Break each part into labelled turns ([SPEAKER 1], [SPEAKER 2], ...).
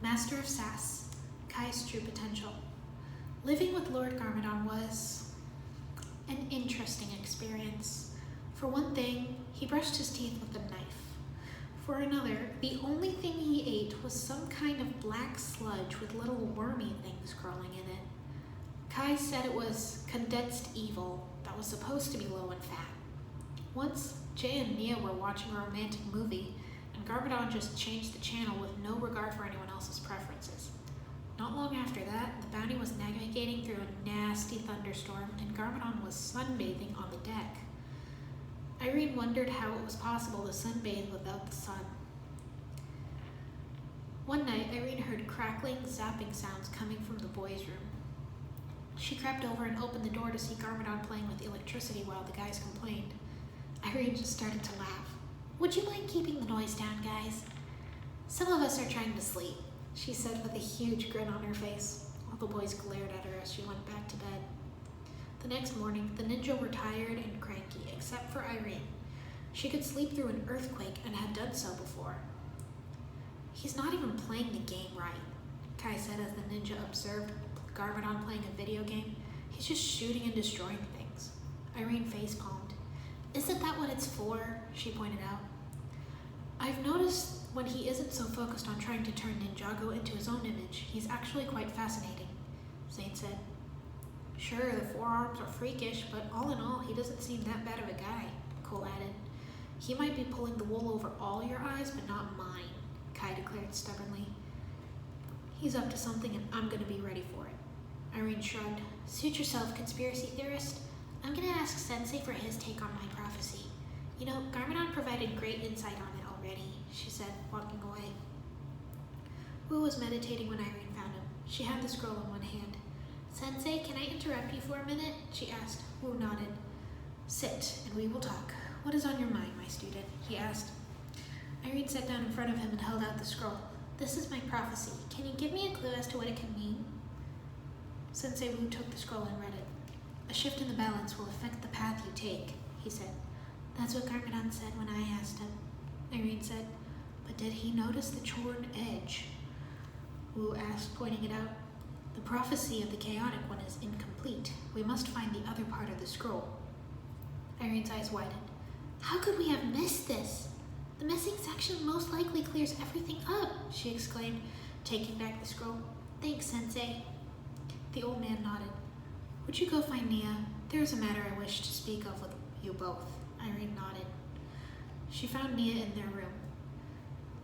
[SPEAKER 1] Master of Sass, Kai's true potential. Living with Lord Garmadon was an interesting experience. For one thing, he brushed his teeth with a knife. For another, the only thing he ate was some kind of black sludge with little wormy things crawling in it. Kai said it was condensed evil that was supposed to be low in fat. Once, Jay and Nia were watching a romantic movie, and Garmadon just changed the channel with no regard for anyone else's preferences. Not long after that, the bounty was navigating through a nasty thunderstorm, and Garmadon was sunbathing on the deck. Irene wondered how it was possible to sunbathe without the sun. One night, Irene heard crackling, zapping sounds coming from the boys' room. She crept over and opened the door to see Garmadon playing with electricity while the guys complained. Irene just started to laugh. "Would you mind keeping the noise down, guys? Some of us are trying to sleep," she said with a huge grin on her face. All the boys glared at her as she went back to bed. The next morning, the ninja were tired and cranky, except for Irene. She could sleep through an earthquake and had done so before. "He's not even playing the game right," Kai said as the ninja observed Garmadon playing a video game. "He's just shooting and destroying things." Irene facepalmed. "Isn't that what it's for?" she pointed out. "I've noticed when he isn't so focused on trying to turn Ninjago into his own image, he's actually quite fascinating," Zane said. "Sure, the forearms are freakish, but all in all, he doesn't seem that bad of a guy," Cole added. "He might be pulling the wool over all your eyes, but not mine," Kai declared stubbornly. "He's up to something and I'm going to be ready for it." Irene shrugged. "Suit yourself, conspiracy theorist. I'm going to ask Sensei for his take on my prophecy. You know, Garmadon provided great insight on it already," she said, walking away. Wu was meditating when Irene found him. She had the scroll in one hand. "Sensei, can I interrupt you for a minute?" she asked. Wu nodded. "Sit, and we will talk. What is on your mind, my student?" he asked. Irene sat down in front of him and held out the scroll. "This is my prophecy. Can you give me a clue as to what it can mean?" Sensei Wu took the scroll and read it. "A shift in the balance will affect the path you take," he said. "That's what Garmadon said when I asked him," Irene said. "But did he notice the torn edge?" Wu asked, pointing it out. "The prophecy of the chaotic one is incomplete. We must find the other part of the scroll." Irene's eyes widened. "How could we have missed this? The missing section most likely clears everything up," she exclaimed, taking back the scroll. "Thanks, Sensei." The old man nodded. "Would you go find Nia? There is a matter I wish to speak of with you both." Irene nodded. She found Nia in their room.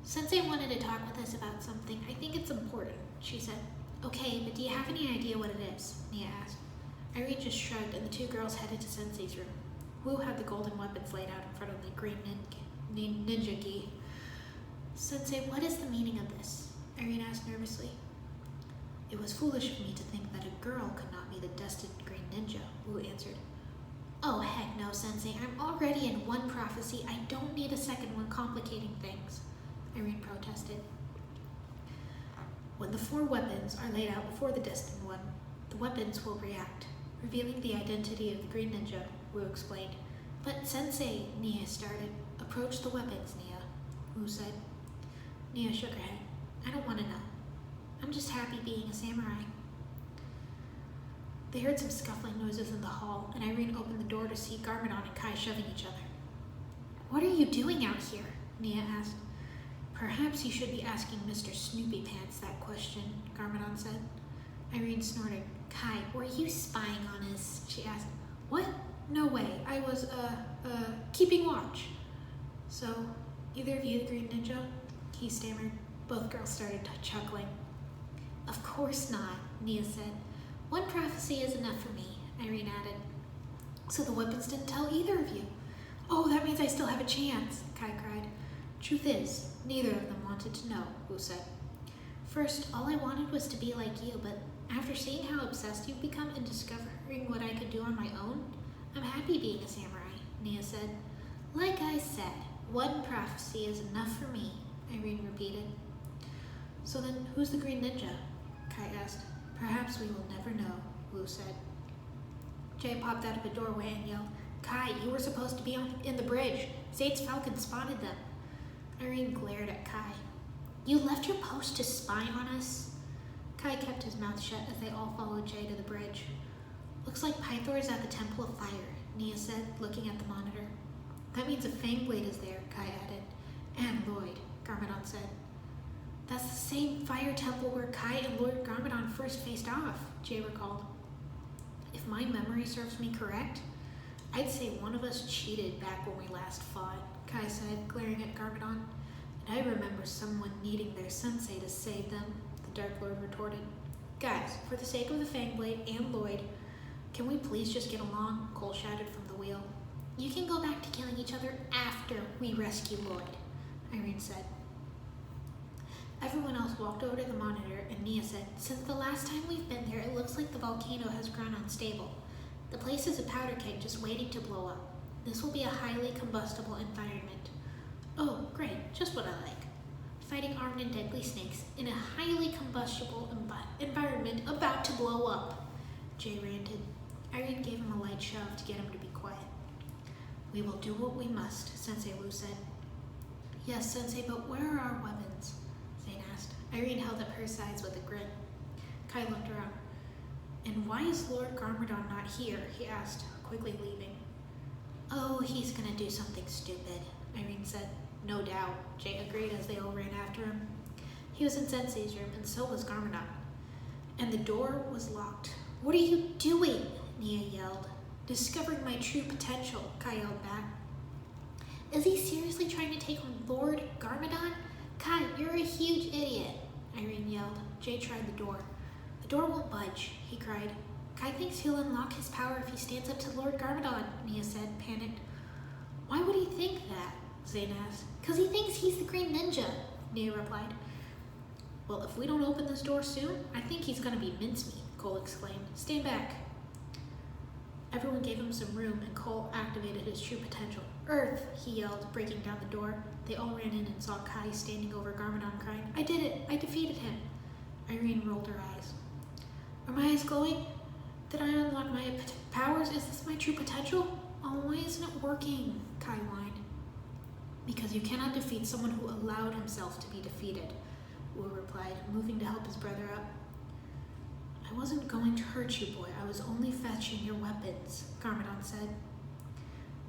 [SPEAKER 1] "Sensei wanted to talk with us about something. I think it's important," she said. "Okay, but do you have any idea what it is?" Nia asked. Irene just shrugged, and the two girls headed to Sensei's room. Wu had the golden weapons laid out in front of the green ninja gi. "Sensei, what is the meaning of this?" Irene asked nervously. "It was foolish of me to think that a girl could not be the destined green ninja," Wu answered. "Oh, heck no, Sensei. I'm already in one prophecy. I don't need a second one complicating things," Irene protested. "When the 4 weapons are laid out before the destined one, the weapons will react, revealing the identity of the green ninja," Wu explained. "But Sensei," Nia started. "Approach the weapons, Nia," Wu said. Nia shook her head. "I don't want to know. I'm just happy being a samurai." They heard some scuffling noises in the hall, and Irene opened the door to see Garmadon and Kai shoving each other. "What are you doing out here?" Nia asked. "Perhaps you should be asking Mr. Snoopy Pants that question," Garmadon said. Irene snorted. "Kai, were you spying on us?" she asked. "What? No way. I was, keeping watch." "So, either of you the green ninja?" he stammered. Both girls started chuckling. "Of course not," Nia said. "One prophecy is enough for me," Irene added. "So the weapons didn't tell either of you?" "Oh, that means I still have a chance," Kai cried. "Truth is, neither of them wanted to know," Wu said. "First, all I wanted was to be like you, but after seeing how obsessed you've become and discovering what I could do on my own, I'm happy being a samurai," Nia said. "Like I said, one prophecy is enough for me," Irene repeated. "So then, who's the green ninja?" Kai asked. "Perhaps we will never know," Wu said. Jay popped out of a doorway and yelled, "Kai, you were supposed to be in the bridge. Zade's falcon spotted them." Irene glared at Kai. You left your post to spy on us? Kai kept his mouth shut as they all followed Jay to the bridge. Looks like Pythor is at the Temple of Fire, Nia said, looking at the monitor. That means a Fangblade is there, Kai added. And Lloyd, Garmadon said. That's the same fire temple where Kai and Lord Garmadon first faced off, Jay recalled. If my memory serves me correct, I'd say one of us cheated back when we last fought, Kai said, glaring at Garmadon. And I remember someone needing their sensei to save them, the Dark Lord retorted. Guys, for the sake of the Fangblade and Lloyd, can we please just get along? Cole shouted from the wheel. You can go back to killing each other after we rescue Lloyd, Irene said. Everyone else walked over to the monitor, and Nia said, Since the last time we've been there, it looks like the volcano has grown unstable. The place is a powder keg just waiting to blow up. This will be a highly combustible environment. Oh, great, just what I like. Fighting armed and deadly snakes in a highly combustible environment about to blow up, Jay ranted. Irene gave him a light shove to get him to be quiet. We will do what we must, Sensei Wu said. Yes, Sensei, but where are our weapons? Zane asked. Irene held up her sides with a grin. Kai looked around. And why is Lord Garmadon not here? He asked, quickly leaving. Oh, he's gonna do something stupid, Irene said. No doubt, Jay agreed as they all ran after him. He was in Sensei's room, and so was Garmadon. And the door was locked. What are you doing? Nia yelled. Discovering my true potential, Kai yelled back. Is he seriously trying to take on Lord Garmadon? Kai, you're a huge idiot, Irene yelled. Jay tried the door. The door won't budge, he cried. Kai thinks he'll unlock his power if he stands up to Lord Garmadon, Nia said, panicked. Why would he think that? Zane asked. 'Cause he thinks he's the Green Ninja, Nia replied. Well, if we don't open this door soon, I think he's gonna be mincemeat, Cole exclaimed. Stand back. Everyone gave him some room, and Cole activated his true potential. Earth, he yelled, breaking down the door. They all ran in and saw Kai standing over Garmadon crying, I did it! I defeated him! Irene rolled her eyes. Are my eyes glowing? Did I unlock my powers? Is this my true potential? Oh, why isn't it working? Kai whined. Because you cannot defeat someone who allowed himself to be defeated, Wu replied, moving to help his brother up. I wasn't going to hurt you, boy. I was only fetching your weapons, Garmadon said.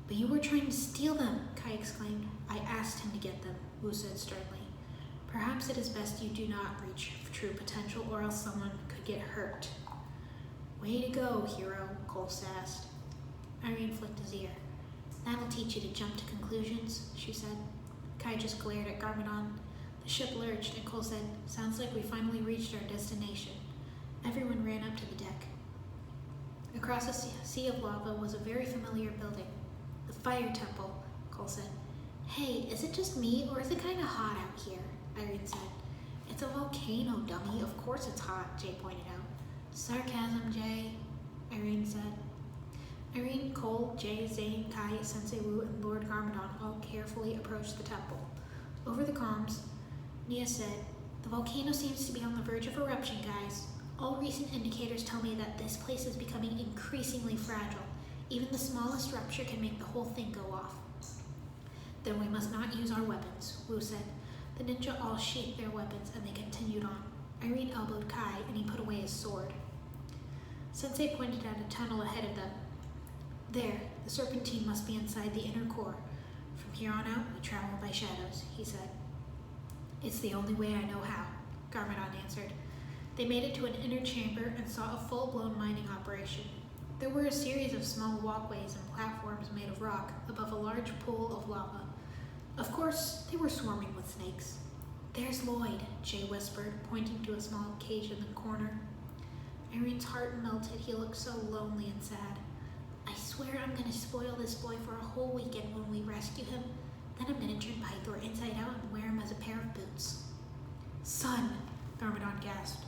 [SPEAKER 1] But you were trying to steal them, Kai exclaimed. I asked him to get them, Wu said sternly. Perhaps it is best you do not reach true potential, or else someone could get hurt. Way to go, hero, Cole sassed. Irene flicked his ear. That'll teach you to jump to conclusions, she said. Kai just glared at Garmadon. The ship lurched, and Cole said, Sounds like we finally reached our destination. Everyone ran up to the deck. Across a sea of lava was a very familiar building. The Fire Temple, Cole said. Hey, is it just me, or is it kind of hot out here? Irene said. It's a volcano, dummy. Of course it's hot, Jay pointed out. Sarcasm, Jay, Irene said. Irene, Cole, Jay, Zane, Kai, Sensei Wu, and Lord Garmadon all carefully approached the temple. Over the comms, Nia said, The volcano seems to be on the verge of eruption, guys. All recent indicators tell me that this place is becoming increasingly fragile. Even the smallest rupture can make the whole thing go off. Then we must not use our weapons, Wu said. The ninja all sheathed their weapons, and they continued on. Irene elbowed Kai, and he put away his sword. Sensei pointed at a tunnel ahead of them. There, the serpentine must be inside the inner core. From here on out, we travel by shadows, he said. It's the only way I know how, Garmadon answered. They made it to an inner chamber and saw a full-blown mining operation. There were a series of small walkways and platforms made of rock above a large pool of lava. Of course, they were swarming with snakes. There's Lloyd, Jay whispered, pointing to a small cage in the corner. Irene's heart melted. He looked so lonely and sad. I swear I'm gonna spoil this boy for a whole weekend when we rescue him. Then I'm gonna turn Pythor inside out and wear him as a pair of boots. Son, Garmadon gasped.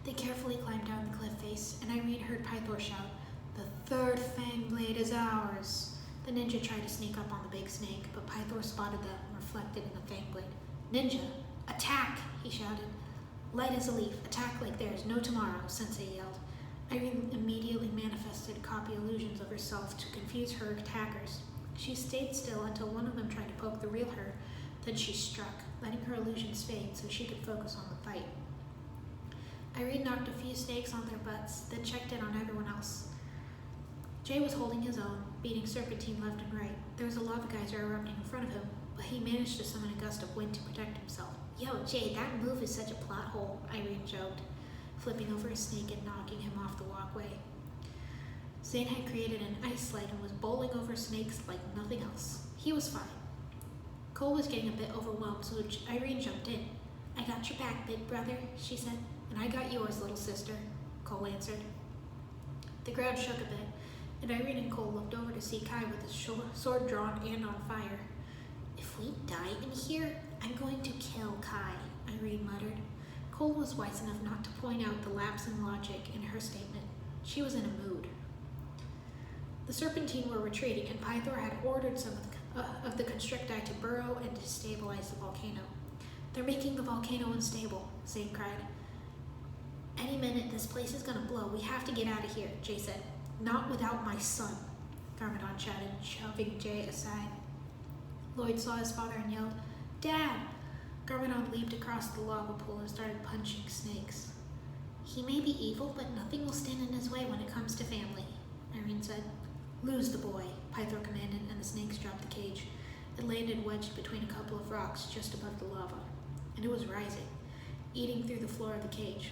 [SPEAKER 1] They carefully climbed down the cliff face, and Irene heard Pythor shout, The third Fangblade is ours. The ninja tried to sneak up on the big snake, but Pythor spotted them and reflected in the Fangblade. Ninja, attack, he shouted. Light as a leaf, attack like there's no tomorrow, Sensei yelled. Irene immediately manifested copy illusions of herself to confuse her attackers. She stayed still until one of them tried to poke the real her, Then she struck, letting her illusions fade so she could focus on the fight. Irene knocked a few snakes on their butts, then checked in on everyone else. Jay was holding his own, beating Serpentine left and right. There was a lava geyser erupting in front of him, but he managed to summon a gust of wind to protect himself. Yo, Jay, that move is such a plot hole, Irene joked, flipping over a snake and knocking him off the walkway. Zane had created an ice slide and was bowling over snakes like nothing else. He was fine. Cole was getting a bit overwhelmed, so Irene jumped in. I got your back, big brother, she said. And I got yours, little sister, Cole answered. The crowd shook a bit, and Irene and Cole looked over to see Kai with his sword drawn and on fire. If we die in here, I'm going to kill Kai, Irene muttered. Cole was wise enough not to point out the lapse in logic in her statement. She was in a mood. The Serpentine were retreating, and Pythor had ordered some of the Constricti to burrow and destabilize the volcano. They're making the volcano unstable, Zane cried. Any minute, this place is gonna blow. We have to get out of here, Jay said. Not without my son, Garmadon shouted, shoving Jay aside. Lloyd saw his father and yelled, Dad! Garmadon leaped across the lava pool and started punching snakes. He may be evil, but nothing will stand in his way when it comes to family, Irene said. Lose the boy, Pythor commanded, and the snakes dropped the cage. It landed wedged between a couple of rocks just above the lava, and it was rising, eating through the floor of the cage.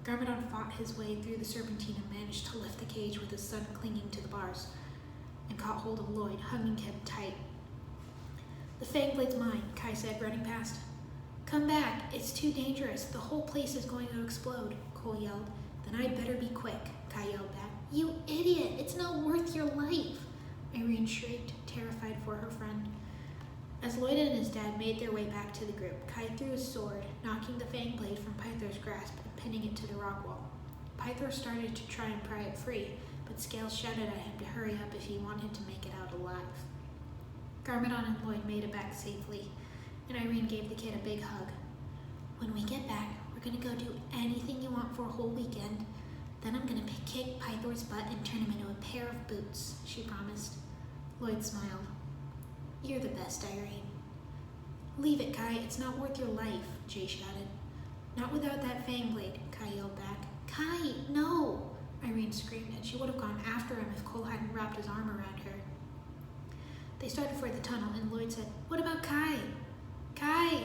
[SPEAKER 1] Garmadon fought his way through the Serpentine and managed to lift the cage with his son clinging to the bars, and caught hold of Lloyd, hugging him tight. The Fangblade's mine, Kai said, running past. Come back, it's too dangerous. The whole place is going to explode, Cole yelled. Then I'd better be quick, Kai yelled back. You idiot, it's not worth your life, Irene shrieked, terrified for her friend. As Lloyd and his dad made their way back to the group, Kai threw his sword, knocking the Fangblade from Pythor's grasp and pinning it to the rock wall. Pythor started to try and pry it free, but Scales shouted at him to hurry up if he wanted to make it out alive. Garmadon and Lloyd made it back safely, and Irene gave the kid a big hug. When we get back, we're going to go do anything you want for a whole weekend. Then I'm going to kick Pythor's butt and turn him into a pair of boots, she promised. Lloyd smiled. You're the best, Irene. Leave it, Kai. It's not worth your life, Jay shouted. Not without that Fangblade, Kai yelled back. Kai, no! Irene screamed, and she would have gone after him if Cole hadn't wrapped his arm around her. They started for the tunnel, and Lloyd said, What about Kai? Kai!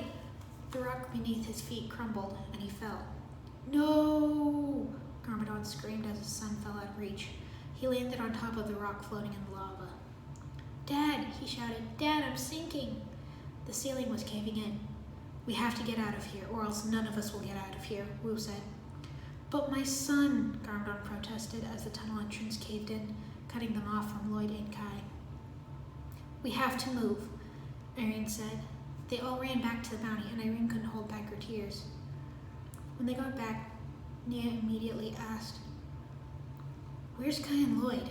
[SPEAKER 1] The rock beneath his feet crumbled, and he fell. No! Garmadon screamed as his son fell out of reach. He landed on top of the rock floating in the lava. Dad, he shouted, Dad, I'm sinking. The ceiling was caving in. We have to get out of here, or else none of us will get out of here, Wu said. But my son, Garmadon protested as the tunnel entrance caved in, cutting them off from Lloyd and Kai. We have to move, Irene said. They all ran back to the bounty, and Irene couldn't hold back her tears. When they got back, Nia immediately asked, Where's Kai and Lloyd?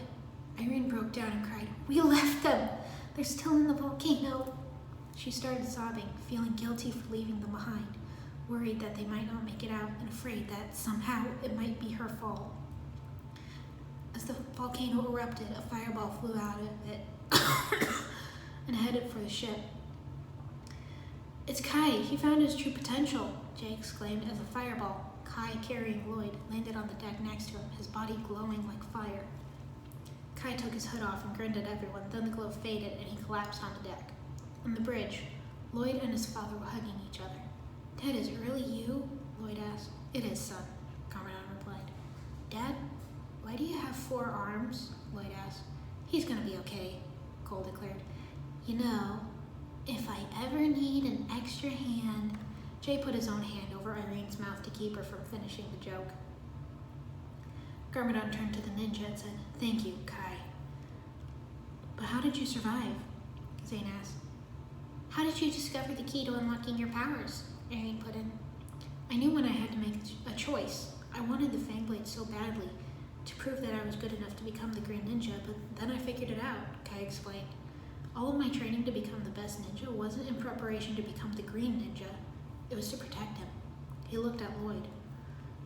[SPEAKER 1] Irene broke down and cried, We left them! They're still in the volcano! She started sobbing, feeling guilty for leaving them behind, worried that they might not make it out and afraid that somehow it might be her fault. As the volcano erupted, a fireball flew out of it and headed for the ship. It's Kai! He found his true potential, Jay exclaimed as a fireball, Kai carrying Lloyd, landed on the deck next to him, his body glowing like fire. Kai took his hood off and grinned at everyone, then the glow faded and he collapsed on the deck. On the bridge, Lloyd and his father were hugging each other. Dad, is it really you? Lloyd asked. It is, son, Garmadon replied. Dad, why do you have 4 arms? Lloyd asked. He's gonna be okay, Cole declared. You know, if I ever need an extra hand... Jay put his own hand over Irene's mouth to keep her from finishing the joke. Garmadon turned to the ninja and said, Thank you, Kai. But how did you survive? Zane asked. How did you discover the key to unlocking your powers? Irene put in. I knew when I had to make a choice. I wanted the Fangblade so badly, to prove that I was good enough to become the Green Ninja, but then I figured it out, Kai explained. All of my training to become the best ninja wasn't in preparation to become the Green Ninja. It was to protect him. He looked at Lloyd.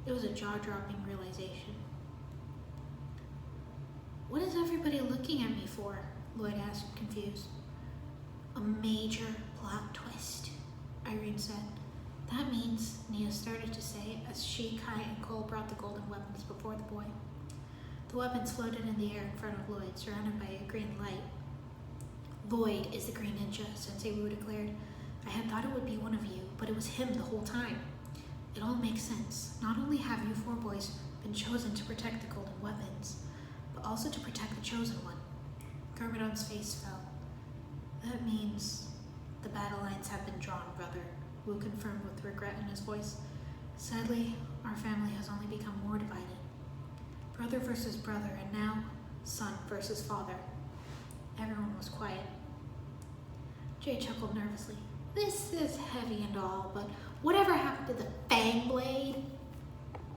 [SPEAKER 1] It was a jaw-dropping realization. What is everybody looking at me for? Lloyd asked, confused. A major plot twist, Irene said. That means, Nia started to say as she, Kai, and Cole brought the golden weapons before the boy. The weapons floated in the air in front of Lloyd, surrounded by a green light. Lloyd is the green ninja, Sensei Wu declared. I had thought it would be one of you, but it was him the whole time. It all makes sense. Not only have you four boys been chosen to protect the golden weapons, but also to protect the chosen one. Garmadon's face fell. That means the battle lines have been drawn, brother, Wu confirmed with regret in his voice. Sadly, our family has only become more divided. Brother versus brother, and now son versus father. Everyone was quiet. Jay chuckled nervously. This is heavy and all, but whatever happened to the Fang Blade?